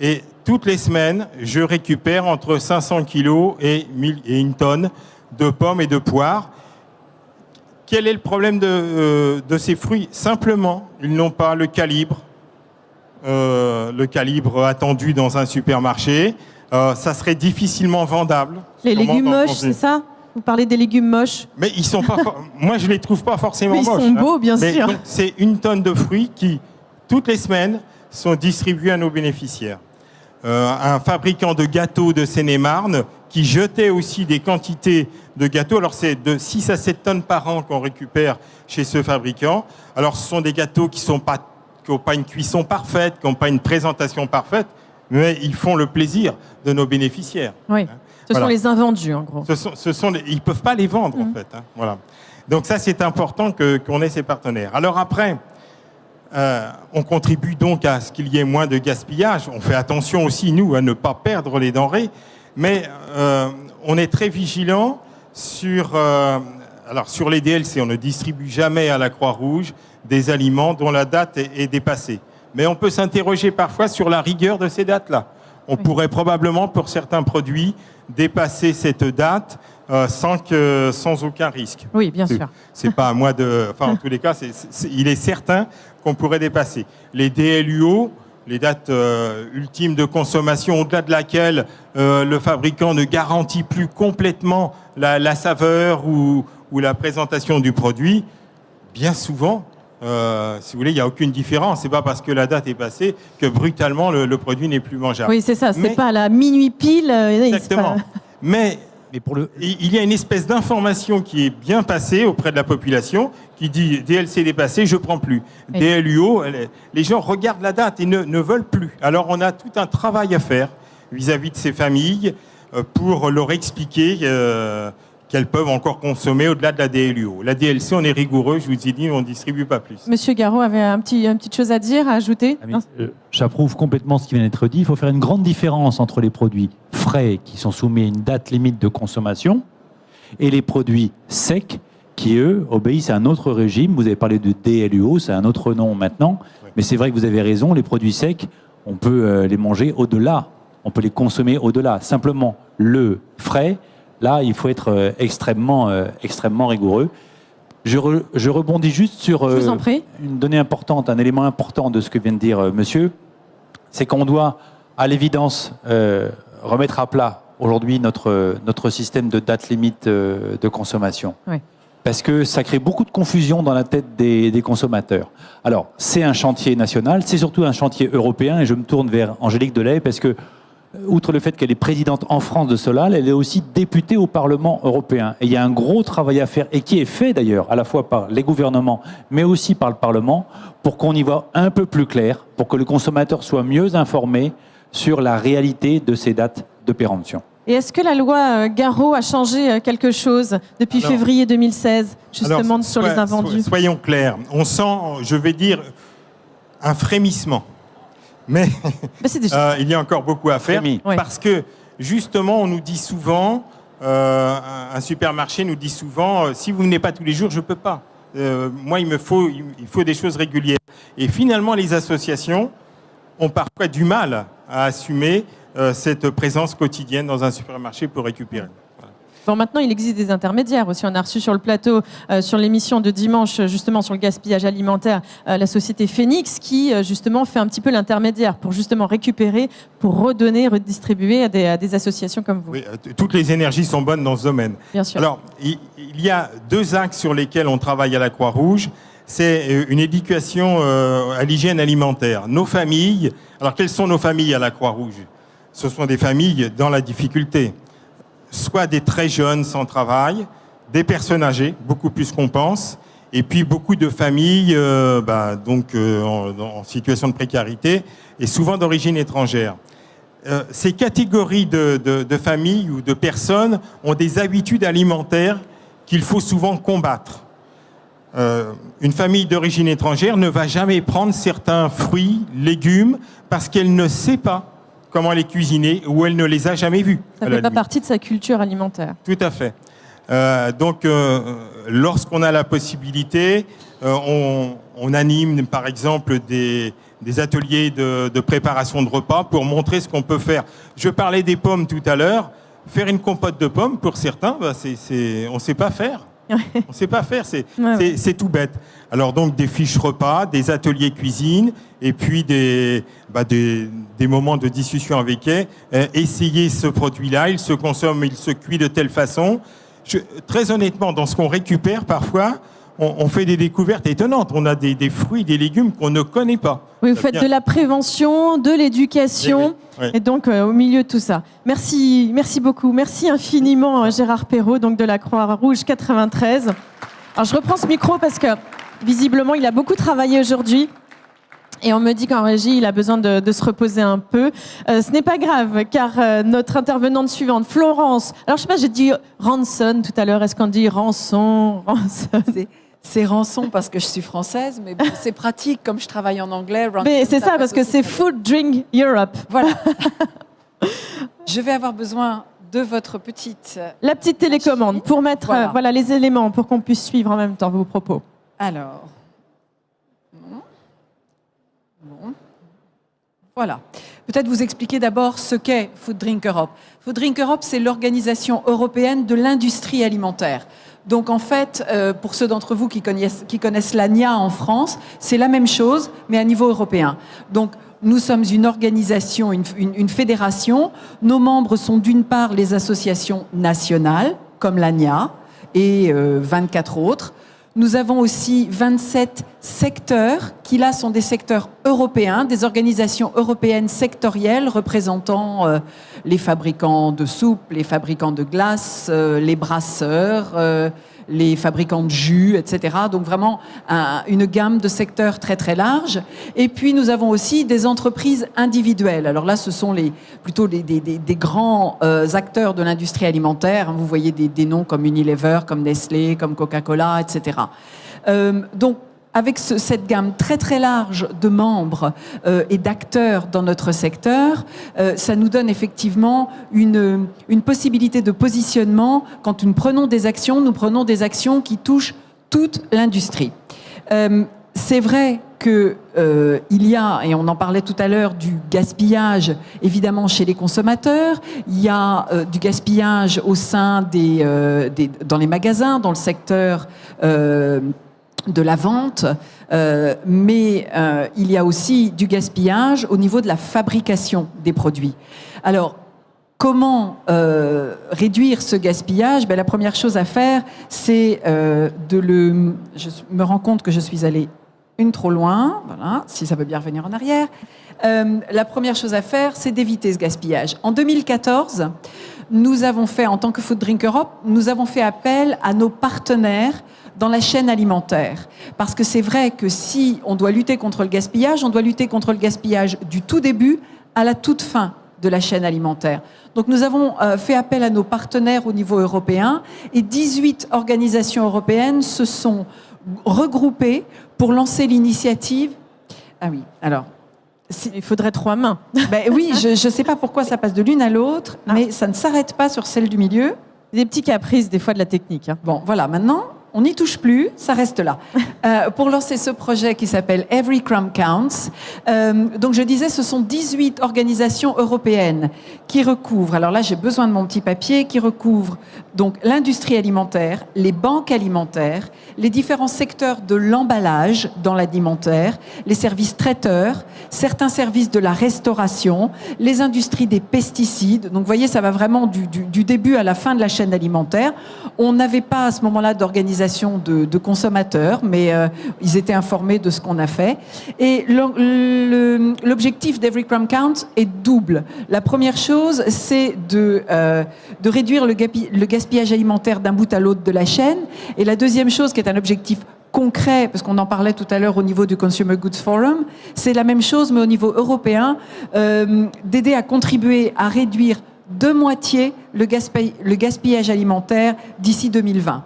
et toutes les semaines, je récupère entre 500 kilos et 1 tonne de pommes et de poires. Quel est le problème de ces fruits? Simplement, ils n'ont pas le calibre attendu dans un supermarché. Ça serait difficilement vendable. Les légumes moches, c'est ça? Vous parlez des légumes moches? Mais ils sont pas. Moi, je les trouve pas forcément moches. Ils sont beaux, bien sûr. Donc, c'est 1 tonne de fruits qui, toutes les semaines, sont distribués à nos bénéficiaires. Un fabricant de gâteaux de Seine-et-Marne qui jetait aussi des quantités de gâteaux. Alors, c'est de 6 à 7 tonnes par an qu'on récupère chez ce fabricant. Alors, ce sont des gâteaux qui n'ont pas une cuisson parfaite, qui n'ont pas une présentation parfaite, mais ils font le plaisir de nos bénéficiaires. Oui, ce sont les invendus, en gros. Ils ne peuvent pas les vendre, en fait. Hein, voilà. Donc ça, c'est important qu'on ait ces partenaires. Alors après, on contribue donc à ce qu'il y ait moins de gaspillage. On fait attention aussi, nous, à ne pas perdre les denrées, mais on est très vigilant sur les DLC. On ne distribue jamais à la Croix-Rouge des aliments dont la date est dépassée. Mais on peut s'interroger parfois sur la rigueur de ces dates-là. On pourrait probablement, pour certains produits, dépasser cette date sans aucun risque. Oui, bien sûr. C'est pas à moi de... Enfin, en tous les cas, il est certain qu'on pourrait dépasser. Les DLUO, les dates ultimes de consommation, au-delà de laquelle le fabricant ne garantit plus complètement la saveur ou la présentation du produit, bien souvent... si vous voulez, il n'y a aucune différence. C'est pas parce que la date est passée que brutalement le produit n'est plus mangeable. Oui, c'est ça. C'est pas à la minuit pile. Exactement. Mais il y a une espèce d'information qui est bien passée auprès de la population qui dit DLC dépassé, je prends plus. Oui. DLUO, les gens regardent la date et ne veulent plus. Alors on a tout un travail à faire vis-à-vis de ces familles pour leur expliquer qu'elles peuvent encore consommer au-delà de la DLUO. La DLC, on est rigoureux, je vous ai dit, on ne distribue pas plus. Monsieur Garot avait une petite chose à dire, à ajouter. J'approuve complètement ce qui vient d'être dit. Il faut faire une grande différence entre les produits frais qui sont soumis à une date limite de consommation et les produits secs qui, eux, obéissent à un autre régime. Vous avez parlé de DLUO, c'est un autre nom maintenant, oui. Mais c'est vrai que vous avez raison, les produits secs, on peut les manger au-delà, on peut les consommer au-delà. Simplement, le frais, là, il faut être extrêmement rigoureux. Je rebondis juste sur une donnée importante, un élément important de ce que vient de dire monsieur, c'est qu'on doit, à l'évidence, remettre à plat aujourd'hui notre système de date limite de consommation. Oui. Parce que ça crée beaucoup de confusion dans la tête des consommateurs. Alors, c'est un chantier national, c'est surtout un chantier européen, et je me tourne vers Angélique Delay, parce que outre le fait qu'elle est présidente en France de Solal, elle est aussi députée au Parlement européen. Et il y a un gros travail à faire, et qui est fait d'ailleurs, à la fois par les gouvernements, mais aussi par le Parlement, pour qu'on y voit un peu plus clair, pour que le consommateur soit mieux informé sur la réalité de ces dates de péremption. Et est-ce que la loi Garot a changé quelque chose depuis février 2016, justement sur les invendus? Soyons clairs, on sent, je vais dire, un frémissement. Mais il y a encore beaucoup à faire, parce que justement, on nous dit souvent, un supermarché nous dit souvent, si vous venez pas tous les jours, je peux pas. Moi, il faut des choses régulières. Et finalement, les associations ont parfois du mal à assumer cette présence quotidienne dans un supermarché pour récupérer. Voilà. Bon, maintenant, il existe des intermédiaires aussi. On a reçu sur le plateau, sur l'émission de dimanche, justement sur le gaspillage alimentaire, la société Phoenix qui, justement, fait un petit peu l'intermédiaire pour justement récupérer, pour redonner, redistribuer à des associations comme vous. Oui, toutes les énergies sont bonnes dans ce domaine. Bien sûr. Alors, il y a 2 axes sur lesquels on travaille à la Croix-Rouge. C'est une éducation à l'hygiène alimentaire. Nos familles, alors quelles sont nos familles à la Croix-Rouge? Ce sont des familles dans la difficulté. Soit des très jeunes sans travail, des personnes âgées, beaucoup plus qu'on pense, et puis beaucoup de familles en situation de précarité, et souvent d'origine étrangère. Ces catégories de familles ou de personnes ont des habitudes alimentaires qu'il faut souvent combattre. Une famille d'origine étrangère ne va jamais prendre certains fruits, légumes, parce qu'elle ne sait pas comment les cuisiner ou elle ne les a jamais vus. Ça ne fait pas partie de sa culture alimentaire. Tout à fait. Lorsqu'on a la possibilité, on anime par exemple des ateliers de préparation de repas pour montrer ce qu'on peut faire. Je parlais des pommes tout à l'heure. Faire une compote de pommes, pour certains, on ne sait pas faire. On ne sait pas faire, c'est tout bête. Alors donc des fiches repas, des ateliers cuisine, et puis des moments de discussion avec eux. Essayer ce produit-là, il se consomme, il se cuit de telle façon. Très honnêtement, dans ce qu'on récupère parfois, on fait des découvertes étonnantes. On a des fruits, des légumes qu'on ne connaît pas. Oui, vous faites de la prévention, de l'éducation, et donc au milieu de tout ça. Merci beaucoup. Merci infiniment Gérard Perrault, donc de la Croix-Rouge 93. Alors je reprends ce micro parce que visiblement il a beaucoup travaillé aujourd'hui. Et on me dit qu'en régie, il a besoin de se reposer un peu. Ce n'est pas grave, car notre intervenante suivante, Florence... Alors, je sais pas, j'ai dit Ranson tout à l'heure. Est-ce qu'on dit rançon? C'est rançon parce que je suis française, mais bon, c'est pratique comme je travaille en anglais. Mais c'est ça, parce que c'est Food Drink Europe. Voilà. Je vais avoir besoin de votre petite... La petite télécommande pour mettre voilà, les éléments pour qu'on puisse suivre en même temps vos propos. Alors... Bon. Voilà. Peut-être vous expliquer d'abord ce qu'est Food Drink Europe. Food Drink Europe, c'est l'organisation européenne de l'industrie alimentaire. Donc en fait, pour ceux d'entre vous qui connaissent l'ANIA en France, c'est la même chose, mais à niveau européen. Donc nous sommes une organisation, une fédération. Nos membres sont d'une part les associations nationales, comme l'ANIA, et 24 autres. Nous avons aussi 27 secteurs qui, là, sont des secteurs européens, des organisations européennes sectorielles représentant les fabricants de soupe, les fabricants de glace, les brasseurs, les fabricants de jus, etc. Donc vraiment une gamme de secteurs très très large. Et puis nous avons aussi des entreprises individuelles. Alors là, ce sont plutôt des grands acteurs de l'industrie alimentaire. Vous voyez des noms comme Unilever, comme Nestlé, comme Coca-Cola, etc. Donc avec cette gamme très très large de membres et d'acteurs dans notre secteur, ça nous donne effectivement une possibilité de positionnement. Quand nous prenons des actions qui touchent toute l'industrie. C'est vrai que il y a, et on en parlait tout à l'heure, du gaspillage évidemment chez les consommateurs. Il y a du gaspillage au sein dans les magasins, dans le secteur de la vente, mais il y a aussi du gaspillage au niveau de la fabrication des produits. Alors, comment réduire ce gaspillage? La première chose à faire, c'est je me rends compte que je suis allée une trop loin, voilà, si ça veut bien revenir en arrière. La première chose à faire, c'est d'éviter ce gaspillage. En 2014, nous avons fait, en tant que Food Drink Europe, nous avons fait appel à nos partenaires dans la chaîne alimentaire. Parce que c'est vrai que si on doit lutter contre le gaspillage, on doit lutter contre le gaspillage du tout début à la toute fin de la chaîne alimentaire. Donc nous avons fait appel à nos partenaires au niveau européen et 18 organisations européennes se sont regroupées pour lancer l'initiative. Ah oui, alors... Il faudrait 3 mains. Ben oui, je ne sais pas pourquoi ça passe de l'une à l'autre, mais ça ne s'arrête pas sur celle du milieu. Des petits caprices, des fois, de la technique. Bon, voilà, maintenant, on n'y touche plus, ça reste là. Pour lancer ce projet qui s'appelle Every Crumb Counts, donc je disais, ce sont 18 organisations européennes qui recouvrent, alors là j'ai besoin de mon petit papier, qui recouvrent donc l'industrie alimentaire, les banques alimentaires, les différents secteurs de l'emballage dans l'alimentaire, les services traiteurs, certains services de la restauration, les industries des pesticides. Donc vous voyez, ça va vraiment du début à la fin de la chaîne alimentaire. On n'avait pas à ce moment-là d'organisation de consommateurs, mais ils étaient informés de ce qu'on a fait. Et l'objectif d'Every Crumb Count est double. La première chose, c'est de réduire le gaspillage alimentaire d'un bout à l'autre de la chaîne. Et la deuxième chose, qui est un objectif concret, parce qu'on en parlait tout à l'heure au niveau du Consumer Goods Forum, c'est la même chose, mais au niveau européen, d'aider à contribuer à réduire de moitié le gaspillage alimentaire d'ici 2020.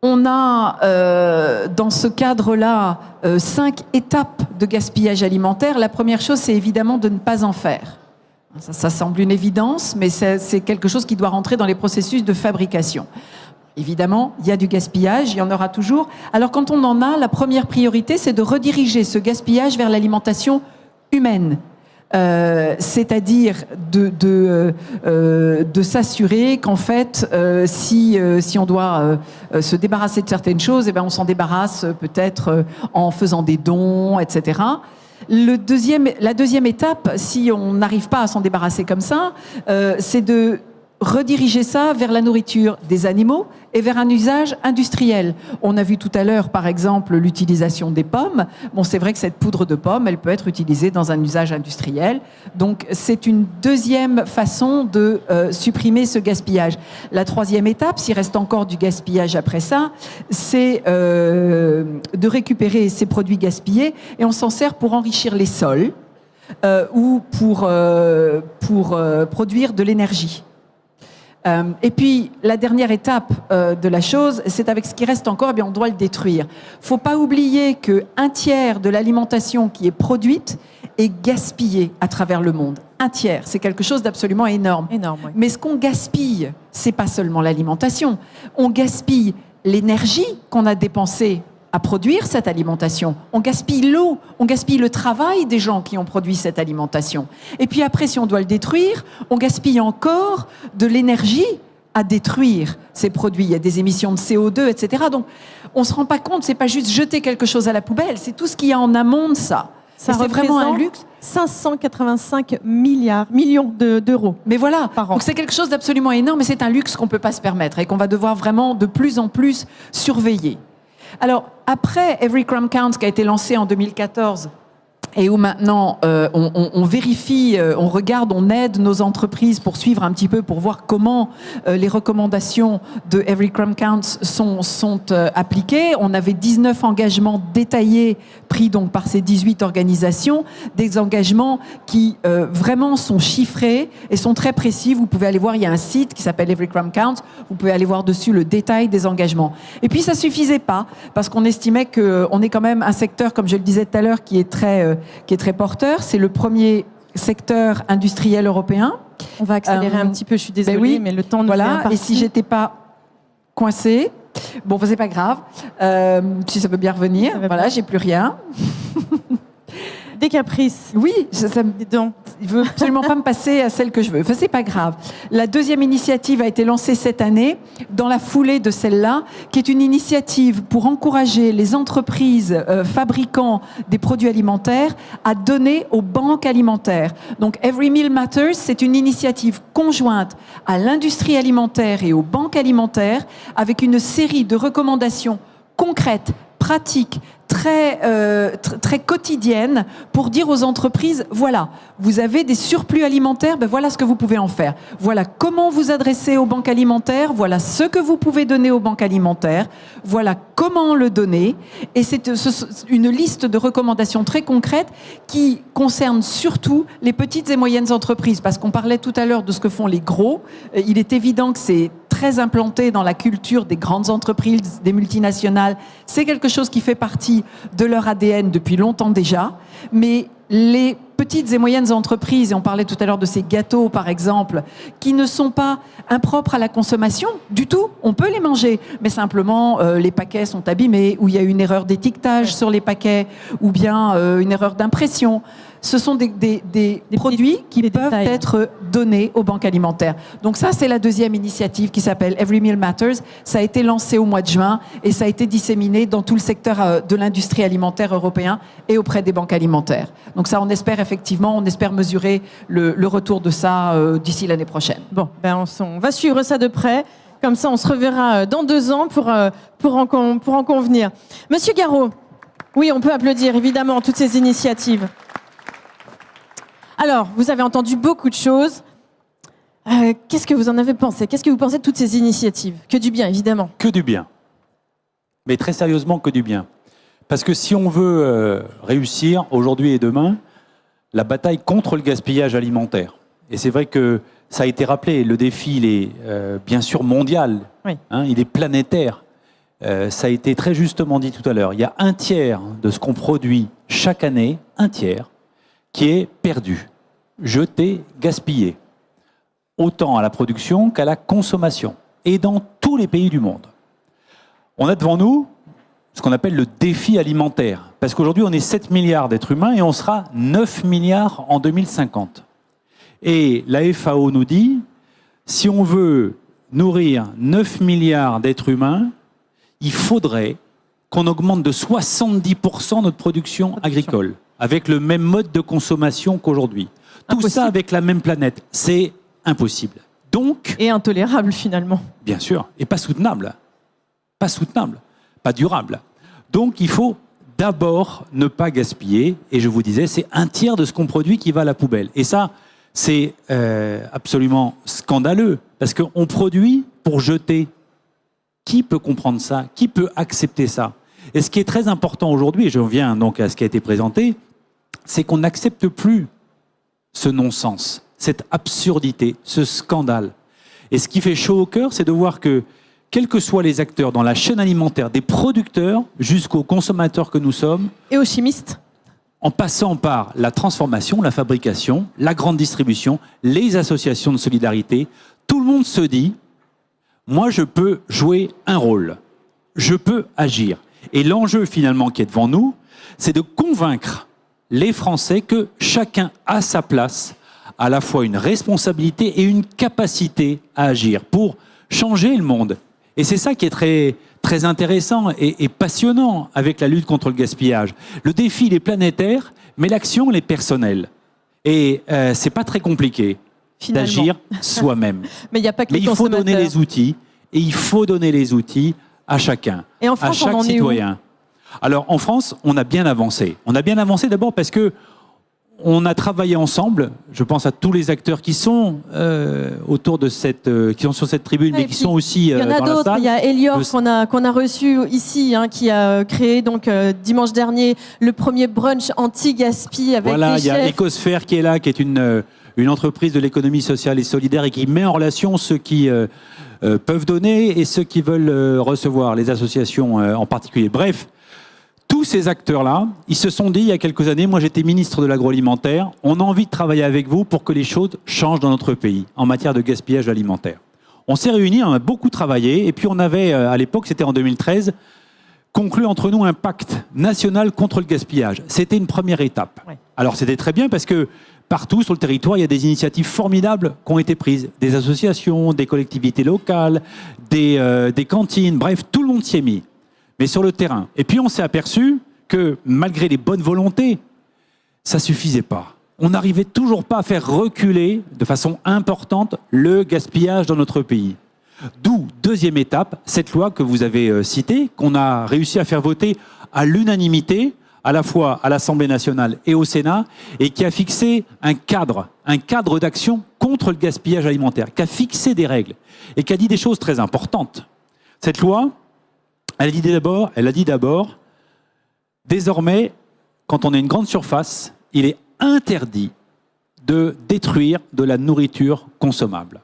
On a dans ce cadre-là 5 étapes de gaspillage alimentaire. La première chose, c'est évidemment de ne pas en faire. Ça semble une évidence, mais c'est quelque chose qui doit rentrer dans les processus de fabrication. Évidemment, il y a du gaspillage, il y en aura toujours. Alors quand on en a, la première priorité, c'est de rediriger ce gaspillage vers l'alimentation humaine. C'est-à-dire de s'assurer qu'en fait, si on doit se débarrasser de certaines choses, eh ben on s'en débarrasse peut-être en faisant des dons, etc. La deuxième étape, si on n'arrive pas à s'en débarrasser comme ça, c'est de rediriger ça vers la nourriture des animaux et vers un usage industriel. On a vu tout à l'heure, par exemple, l'utilisation des pommes. Bon, c'est vrai que cette poudre de pomme, elle peut être utilisée dans un usage industriel. Donc, c'est une deuxième façon de supprimer ce gaspillage. La troisième étape, s'il reste encore du gaspillage après ça, c'est de récupérer ces produits gaspillés et on s'en sert pour enrichir les sols ou pour produire de l'énergie. Et puis, la dernière étape de la chose, c'est avec ce qui reste encore, eh bien, on doit le détruire. Il ne faut pas oublier qu'un tiers de l'alimentation qui est produite est gaspillée à travers le monde. Un tiers, c'est quelque chose d'absolument énorme. Énorme, oui. Mais ce qu'on gaspille, ce n'est pas seulement l'alimentation. On gaspille l'énergie qu'on a dépensée à produire cette alimentation. On gaspille l'eau, on gaspille le travail des gens qui ont produit cette alimentation. Et puis après, si on doit le détruire, on gaspille encore de l'énergie à détruire ces produits. Il y a des émissions de CO2, etc. Donc, on ne se rend pas compte, c'est pas juste jeter quelque chose à la poubelle, c'est tout ce qu'il y a en amont de ça. Ça c'est vraiment un luxe. 585 millions d'euros. Mais voilà, par an. donc c'est quelque chose d'absolument énorme, et c'est un luxe qu'on ne peut pas se permettre et qu'on va devoir vraiment de plus en plus surveiller. Alors, après Every Crumb Counts, qui a été lancé en 2014, et où maintenant on vérifie, on regarde, on aide nos entreprises pour suivre un petit peu, pour voir comment les recommandations de Every Crumb Counts sont appliquées. On avait 19 engagements détaillés pris donc par ces 18 organisations, des engagements qui vraiment sont chiffrés et sont très précis. Vous pouvez aller voir, il y a un site qui s'appelle Every Crumb Counts, vous pouvez aller voir dessus le détail des engagements. Et puis ça suffisait pas, parce qu'on estimait qu'on est quand même un secteur, comme je le disais tout à l'heure, qui est très porteur. C'est le premier secteur industriel européen. On va accélérer un petit peu, je suis désolée, ben oui, mais le temps nous vient voilà. parti. Et si j'étais pas coincée, bon, c'est pas grave. Si ça peut bien revenir, voilà, j'ai plus rien. Des caprices. Oui, il veut absolument pas me passer à celle que je veux. Enfin, c'est pas grave. La deuxième initiative a été lancée cette année, dans la foulée de celle-là, qui est une initiative pour encourager les entreprises fabricants des produits alimentaires à donner aux banques alimentaires. Donc, Every Meal Matters, c'est une initiative conjointe à l'industrie alimentaire et aux banques alimentaires, avec une série de recommandations concrètes, pratiques, très quotidienne pour dire aux entreprises, voilà, vous avez des surplus alimentaires, ben voilà ce que vous pouvez en faire. Voilà comment vous adresser aux banques alimentaires, voilà ce que vous pouvez donner aux banques alimentaires, voilà comment le donner. Et c'est une liste de recommandations très concrètes qui concernent surtout les petites et moyennes entreprises. Parce qu'on parlait tout à l'heure de ce que font les gros. Il est évident que c'est très implanté dans la culture des grandes entreprises, des multinationales. C'est quelque chose qui fait partie de leur ADN depuis longtemps déjà. Mais les petites et moyennes entreprises, et on parlait tout à l'heure de ces gâteaux par exemple, qui ne sont pas impropres à la consommation du tout, on peut les manger, mais simplement les paquets sont abîmés, ou il y a une erreur d'étiquetage sur les paquets, ou bien une erreur d'impression. Ce sont des produits qui peuvent être donnés aux banques alimentaires. Donc ça, c'est la deuxième initiative qui s'appelle Every Meal Matters. Ça a été lancé au mois de juin et ça a été disséminé dans tout le secteur de l'industrie alimentaire européen et auprès des banques alimentaires. Donc ça, on espère effectivement, on espère mesurer le retour de ça d'ici l'année prochaine. Bon, ben on va suivre ça de près. Comme ça, on se reverra dans 2 ans pour en convenir. Monsieur Garot, oui, on peut applaudir évidemment toutes ces initiatives. Alors, vous avez entendu beaucoup de choses. Qu'est-ce que vous en avez pensé? Qu'est-ce que vous pensez de toutes ces initiatives? Que du bien, évidemment. Que du bien. Mais très sérieusement, que du bien. Parce que si on veut réussir aujourd'hui et demain, la bataille contre le gaspillage alimentaire, et c'est vrai que ça a été rappelé, le défi, il est bien sûr mondial, oui. Hein, il est planétaire. Ça a été très justement dit tout à l'heure. Il y a 1/3 de ce qu'on produit chaque année, 1/3, qui est perdu, jeté, gaspillé, autant à la production qu'à la consommation, et dans tous les pays du monde. On a devant nous ce qu'on appelle le défi alimentaire, parce qu'aujourd'hui on est 7 milliards d'êtres humains et on sera 9 milliards en 2050. Et la FAO nous dit, si on veut nourrir 9 milliards d'êtres humains, il faudrait qu'on augmente de 70% notre production agricole, avec le même mode de consommation qu'aujourd'hui. Tout ça avec la même planète, c'est impossible. Donc, et intolérable finalement. Bien sûr, et pas soutenable. Pas soutenable, pas durable. Donc il faut d'abord ne pas gaspiller, et je vous disais, c'est 1/3 de ce qu'on produit qui va à la poubelle. Et ça, c'est absolument scandaleux, parce qu'on produit pour jeter. Qui peut comprendre ça? Qui peut accepter ça? Et ce qui est très important aujourd'hui, et je reviens donc à ce qui a été présenté, c'est qu'on n'accepte plus ce non-sens, cette absurdité, ce scandale. Et ce qui fait chaud au cœur, c'est de voir que, quels que soient les acteurs dans la chaîne alimentaire, des producteurs jusqu'aux consommateurs que nous sommes, et aux chimistes, en passant par la transformation, la fabrication, la grande distribution, les associations de solidarité, tout le monde se dit, moi je peux jouer un rôle, je peux agir. Et l'enjeu finalement qui est devant nous, c'est de convaincre les Français que chacun a sa place, à la fois une responsabilité et une capacité à agir pour changer le monde. Et c'est ça qui est très, très intéressant et passionnant avec la lutte contre le gaspillage. Le défi, il est planétaire, mais l'action, elle est personnelle. Et c'est pas très compliqué d'agir soi-même. Mais il n'y a pas que les il faut consommateurs. donner les outils, et il faut donner les outils à chacun, et en France, à chaque citoyen. Alors en France, on a bien avancé. On a bien avancé d'abord parce que on a travaillé ensemble. Je pense à tous les acteurs qui sont autour de qui sont sur cette tribune, mais qui sont aussi dans la salle. Il y en a d'autres. Il y a Elior qu'on a reçu ici, hein, qui a créé donc dimanche dernier le premier brunch anti-gaspi avec des chefs. Il y a Ecosphère qui est là, qui est une entreprise de l'économie sociale et solidaire et qui met en relation ceux qui peuvent donner et ceux qui veulent recevoir, les associations en particulier. Bref, tous ces acteurs-là, ils se sont dit il y a quelques années, moi j'étais ministre de l'agroalimentaire, on a envie de travailler avec vous pour que les choses changent dans notre pays en matière de gaspillage alimentaire. On s'est réunis, on a beaucoup travaillé, et puis on avait, à l'époque, c'était en 2013, conclu entre nous un pacte national contre le gaspillage. C'était une première étape. Ouais. Alors c'était très bien parce que partout sur le territoire, il y a des initiatives formidables qui ont été prises. Des associations, des collectivités locales, des cantines, bref, tout le monde s'y est mis. Mais sur le terrain. Et puis on s'est aperçu que malgré les bonnes volontés, ça ne suffisait pas. On n'arrivait toujours pas à faire reculer de façon importante le gaspillage dans notre pays. D'où deuxième étape, cette loi que vous avez citée, qu'on a réussi à faire voter à l'unanimité, à la fois à l'Assemblée nationale et au Sénat, et qui a fixé un cadre d'action contre le gaspillage alimentaire, qui a fixé des règles et qui a dit des choses très importantes. Cette loi, elle a dit d'abord, désormais, quand on a une grande surface, il est interdit de détruire de la nourriture consommable.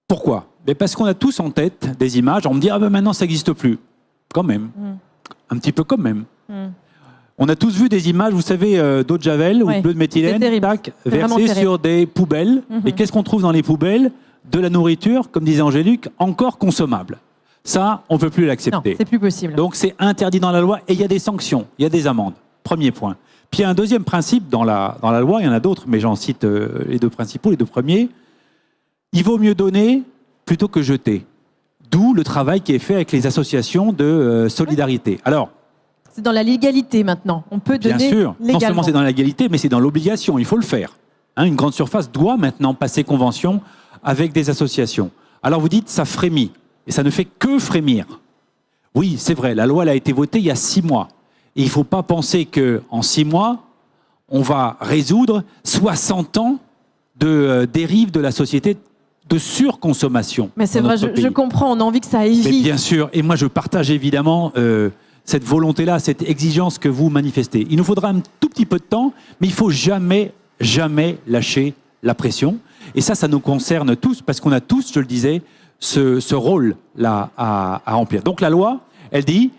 Pourquoi ? Parce qu'on a tous en tête des images, on me dit « Ah ben maintenant ça n'existe plus ». Quand même. Un petit peu quand même. On a tous vu des images, vous savez, d'eau de Javel ou d'eau de méthylène, versées sur des poubelles. Et qu'est-ce qu'on trouve dans les poubelles ? De la nourriture, comme disait Angélique, encore consommable. Ça, on ne peut plus l'accepter. Non, c'est plus possible. Donc c'est interdit dans la loi et il y a des sanctions, il y a des amendes. Premier point. Puis il y a un deuxième principe dans la loi, il y en a d'autres, mais j'en cite les deux principaux, les deux premiers. Il vaut mieux donner plutôt que jeter. D'où le travail qui est fait avec les associations de solidarité. Alors, c'est dans la légalité maintenant. On peut donner bien sûr, légalement. non seulement c'est dans la légalité, mais c'est dans l'obligation. Il faut le faire. Hein, une grande surface doit maintenant passer convention avec des associations. Alors vous dites, ça frémit. Et ça ne fait que frémir. Oui, c'est vrai, la loi elle a été votée il y a 6 mois. Et il ne faut pas penser qu'en 6 mois, on va résoudre 60 ans de dérive de la société de surconsommation. Mais c'est vrai, je comprends, on a envie que ça aille vite. Mais bien sûr, et moi je partage évidemment cette volonté-là, cette exigence que vous manifestez. Il nous faudra un tout petit peu de temps, mais il ne faut jamais lâcher la pression. Et ça nous concerne tous, parce qu'on a tous, je le disais, ce rôle-là à remplir. Donc la loi, elle dit,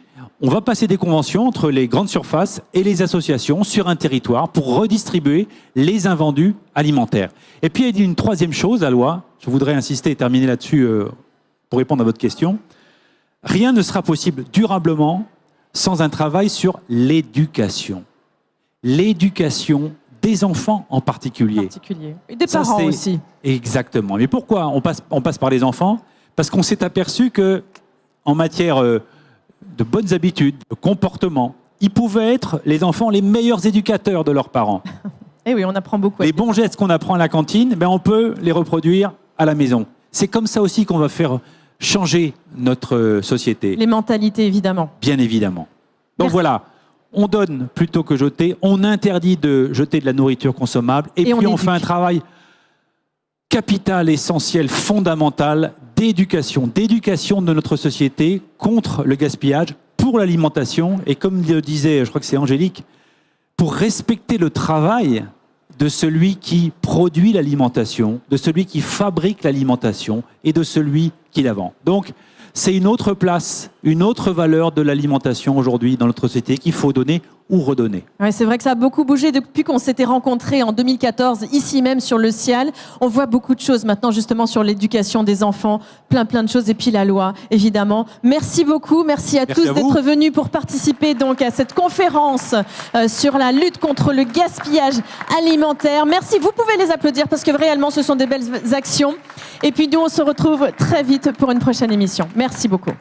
on va passer des conventions entre les grandes surfaces et les associations sur un territoire pour redistribuer les invendus alimentaires. Et puis elle dit une troisième chose, la loi, je voudrais insister et terminer là-dessus pour répondre à votre question. Rien ne sera possible durablement sans un travail sur l'éducation. L'éducation des enfants en particulier. Et des parents aussi. Exactement. Mais pourquoi on passe par les enfants ? Parce qu'on s'est aperçu que, en matière de bonnes habitudes, de comportement, ils pouvaient être, les enfants, les meilleurs éducateurs de leurs parents. Et oui, on apprend beaucoup. Les bons gestes qu'on apprend à la cantine, on peut les reproduire à la maison. C'est comme ça aussi qu'on va faire changer notre société. Les mentalités, évidemment. Bien évidemment. Donc voilà, on donne plutôt que jeter, on interdit de jeter de la nourriture consommable, et puis on fait un travail capital, essentiel, fondamental d'éducation de notre société contre le gaspillage, pour l'alimentation, et comme le disait, je crois que c'est Angélique, pour respecter le travail de celui qui produit l'alimentation, de celui qui fabrique l'alimentation et de celui qui la vend. Donc, c'est une autre place, une autre valeur de l'alimentation aujourd'hui dans notre société qu'il faut donner ou redonner. Ouais, c'est vrai que ça a beaucoup bougé depuis qu'on s'était rencontrés en 2014, ici même sur le Cial. On voit beaucoup de choses maintenant justement sur l'éducation des enfants, plein de choses, et puis la loi, évidemment. Merci beaucoup, merci à tous d'être venus pour participer donc à cette conférence sur la lutte contre le gaspillage alimentaire. Merci, vous pouvez les applaudir parce que réellement ce sont des belles actions. Et puis nous, on se retrouve très vite pour une prochaine émission. Merci beaucoup.